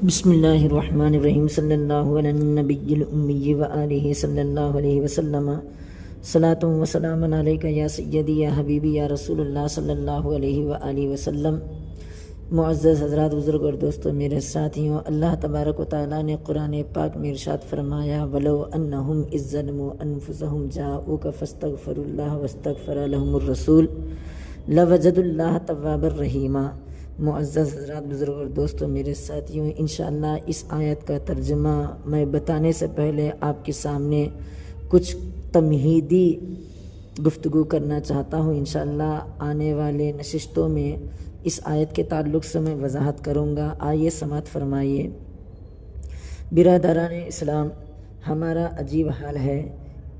بسم اللہ الرحمن الرحیم صلی اللہ علی النبی الامی و آلہ صلی اللہ علیہ وسلم صلاۃ و سلام علیکہ یا سیدی یا حبیبی یا رسول اللہ صلی اللہ علیہ وآلہ وسلم۔ معزز حضرات، بزرگ اور دوستوں، میرے ساتھیوں، اللہ تبارک و تعالیٰ نے قرآن پاک میں ارشاد فرمایا وَلَوْ أَنَّهُمْ إِذ ظَّلَمُوا أَنفُسَهُمْ جَاءُوكَ فَاسْتَغْفَرُوا اللَّهَ وَاسْتَغْفَرَ لَهُمُ الرَّسُولُ لَوَجَدُوا اللَّهَ تَوَّابًا رَحِيمًا۔ معزز حضرات، بزرگ اور دوستوں، میرے ساتھیوں، انشاءاللہ اس آیت کا ترجمہ میں بتانے سے پہلے آپ کے سامنے کچھ تمہیدی گفتگو کرنا چاہتا ہوں۔ انشاءاللہ آنے والے نشستوں میں اس آیت کے تعلق سے میں وضاحت کروں گا۔ آئیے سماعت فرمائیے۔ برادران اسلام، ہمارا عجیب حال ہے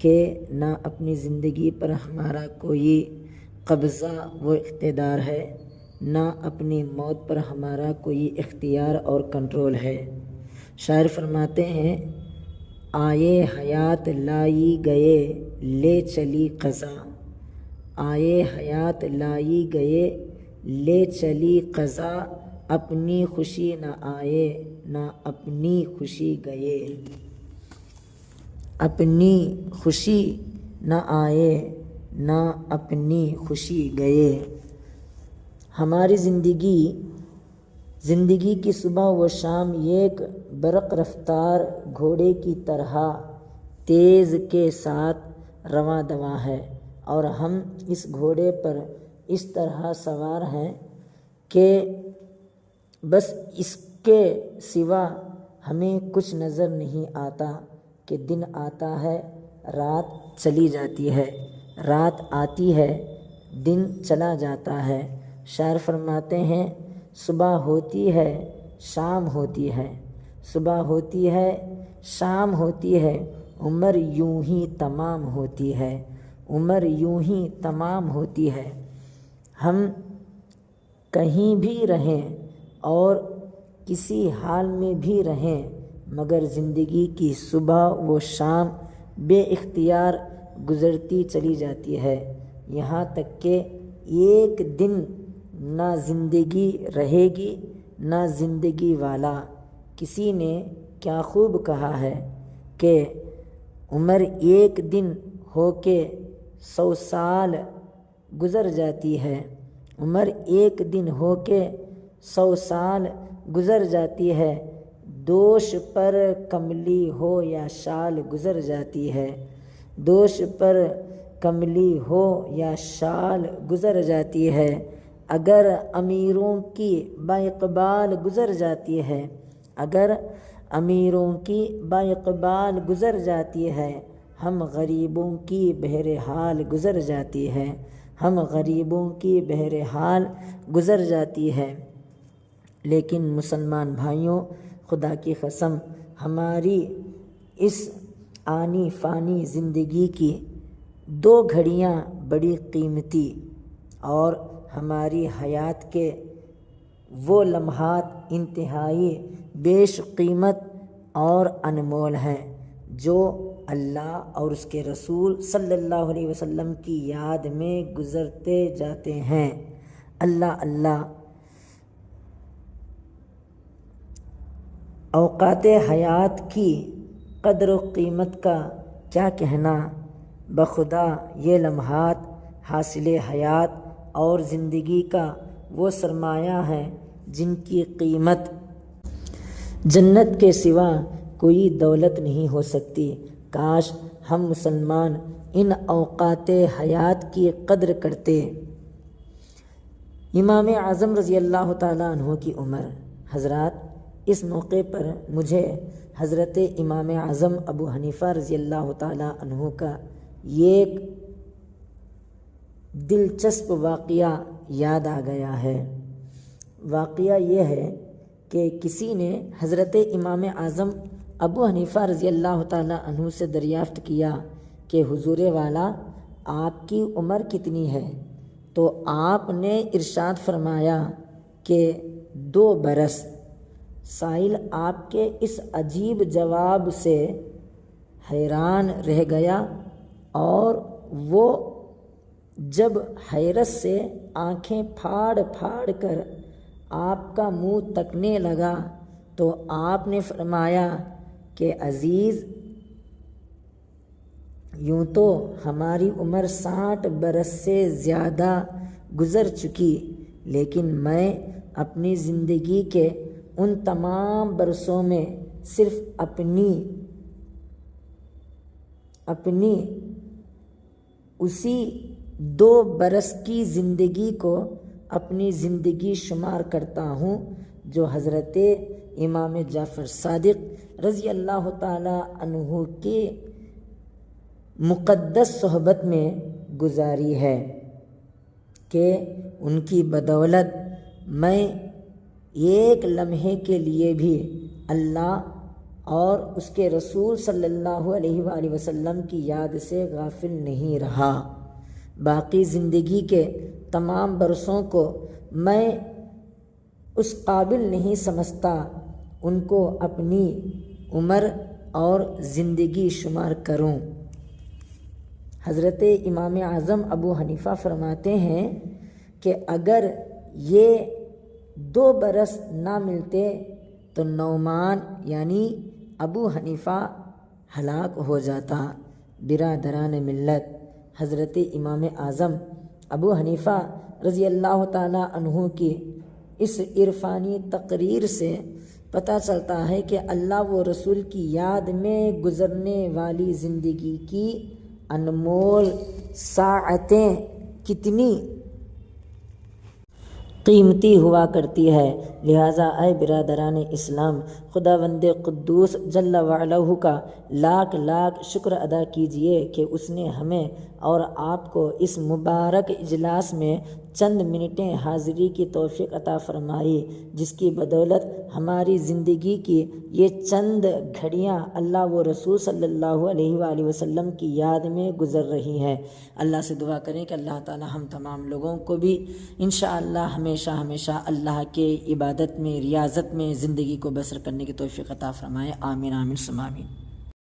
کہ نہ اپنی زندگی پر ہمارا کوئی قبضہ و اقتدار ہے، نہ اپنی موت پر ہمارا کوئی اختیار اور کنٹرول ہے۔ شاعر فرماتے ہیں آئے حیات لائی گئے لے چلی قضا، آئے حیات لائی گئے لے چلی قضا، اپنی خوشی نہ آئے نہ اپنی خوشی گئے، اپنی خوشی نہ آئے نہ اپنی خوشی گئے۔ ہماری زندگی کی صبح و شام ایک برق رفتار گھوڑے کی طرح تیز کے ساتھ رواں دواں ہے، اور ہم اس گھوڑے پر اس طرح سوار ہیں کہ بس اس کے سوا ہمیں کچھ نظر نہیں آتا کہ دن آتا ہے، رات چلی جاتی ہے، رات آتی ہے، دن چلا جاتا ہے۔ شاعر فرماتے ہیں صبح ہوتی ہے شام ہوتی ہے، صبح ہوتی ہے شام ہوتی ہے، عمر یوں ہی تمام ہوتی ہے، عمر یوں ہی تمام ہوتی ہے۔ ہم کہیں بھی رہیں اور کسی حال میں بھی رہیں، مگر زندگی کی صبح و شام بے اختیار گزرتی چلی جاتی ہے، یہاں تک کہ ایک دن نہ زندگی رہے گی نہ زندگی والا۔ کسی نے کیا خوب کہا ہے کہ عمر ایک دن ہو کے 100 سال گزر جاتی ہے، عمر ایک دن ہو کے 100 سال گزر جاتی ہے، دوش پر کملی ہو یا شال گزر جاتی ہے، دوش پر کملی ہو یا شال گزر جاتی ہے، اگر امیروں کی با اقبال گزر جاتی ہے، اگر امیروں کی با اقبال گزر جاتی ہے، ہم غریبوں کی بہرحال گزر جاتی ہے، ہم غریبوں کی بہرحال گزر جاتی ہے۔ لیکن مسلمان بھائیوں، خدا کی قسم، ہماری اس آنی فانی زندگی کی 2 گھڑیاں بڑی قیمتی اور ہماری حیات کے وہ لمحات انتہائی بیش قیمت اور انمول ہیں جو اللہ اور اس کے رسول صلی اللہ علیہ وسلم کی یاد میں گزرتے جاتے ہیں۔ اللہ اوقات حیات کی قدر و قیمت کا کیا کہنا، بخدا یہ لمحات حاصل حیات اور زندگی کا وہ سرمایہ ہے جن کی قیمت جنت کے سوا کوئی دولت نہیں ہو سکتی۔ کاش ہم مسلمان ان اوقات حیات کی قدر کرتے۔ امام اعظم رضی اللہ تعالیٰ عنہ کی عمر۔ حضرات، اس موقع پر مجھے حضرت امام اعظم ابو حنیفہ رضی اللہ تعالیٰ عنہ کا ایک دلچسپ واقعہ یاد آ گیا ہے۔ واقعہ یہ ہے کہ کسی نے حضرت امام اعظم ابو حنیفہ رضی اللہ تعالیٰ عنہ سے دریافت کیا کہ حضور والا، آپ کی عمر کتنی ہے؟ تو آپ نے ارشاد فرمایا کہ 2 برس۔ سائل آپ کے اس عجیب جواب سے حیران رہ گیا، اور وہ جب حیرت سے آنکھیں پھاڑ پھاڑ کر آپ کا منہ تکنے لگا تو آپ نے فرمایا کہ عزیز، یوں تو ہماری عمر 60 برس سے زیادہ گزر چکی، لیکن میں اپنی زندگی کے ان تمام برسوں میں صرف اپنی اسی 2 برس کی زندگی کو اپنی زندگی شمار کرتا ہوں جو حضرت امام جعفر صادق رضی اللہ تعالی عنہ کی مقدس صحبت میں گزاری ہے، کہ ان کی بدولت میں ایک لمحے کے لیے بھی اللہ اور اس کے رسول صلی اللہ علیہ وآلہ وسلم کی یاد سے غافل نہیں رہا۔ باقی زندگی کے تمام برسوں کو میں اس قابل نہیں سمجھتا ان کو اپنی عمر اور زندگی شمار کروں۔ حضرت امام اعظم ابو حنیفہ فرماتے ہیں کہ اگر یہ 2 برس نہ ملتے تو نعمان یعنی ابو حنیفہ ہلاک ہو جاتا۔ برادران ملت، حضرت امام اعظم ابو حنیفہ رضی اللہ تعالی عنہ کی اس عرفانی تقریر سے پتہ چلتا ہے کہ اللہ و رسول کی یاد میں گزرنے والی زندگی کی انمول ساعتیں کتنی قیمتی ہوا کرتی ہے۔ لہٰذا اے برادران اسلام، خداوند قدوس جل وعلا کا لاکھ لاکھ شکر ادا کیجئے کہ اس نے ہمیں اور آپ کو اس مبارک اجلاس میں چند منٹیں حاضری کی توفیق عطا فرمائی، جس کی بدولت ہماری زندگی کی یہ چند گھڑیاں اللہ و رسول صلی اللہ علیہ وآلہ وسلم کی یاد میں گزر رہی ہیں۔ اللہ سے دعا کریں کہ اللہ تعالی ہم تمام لوگوں کو بھی انشاءاللہ ہمیشہ اللہ کے عبادت میں، ریاضت میں زندگی کو بسر کرنے کی توفیق عطا فرمائے۔ آمین آمین ثم آمین۔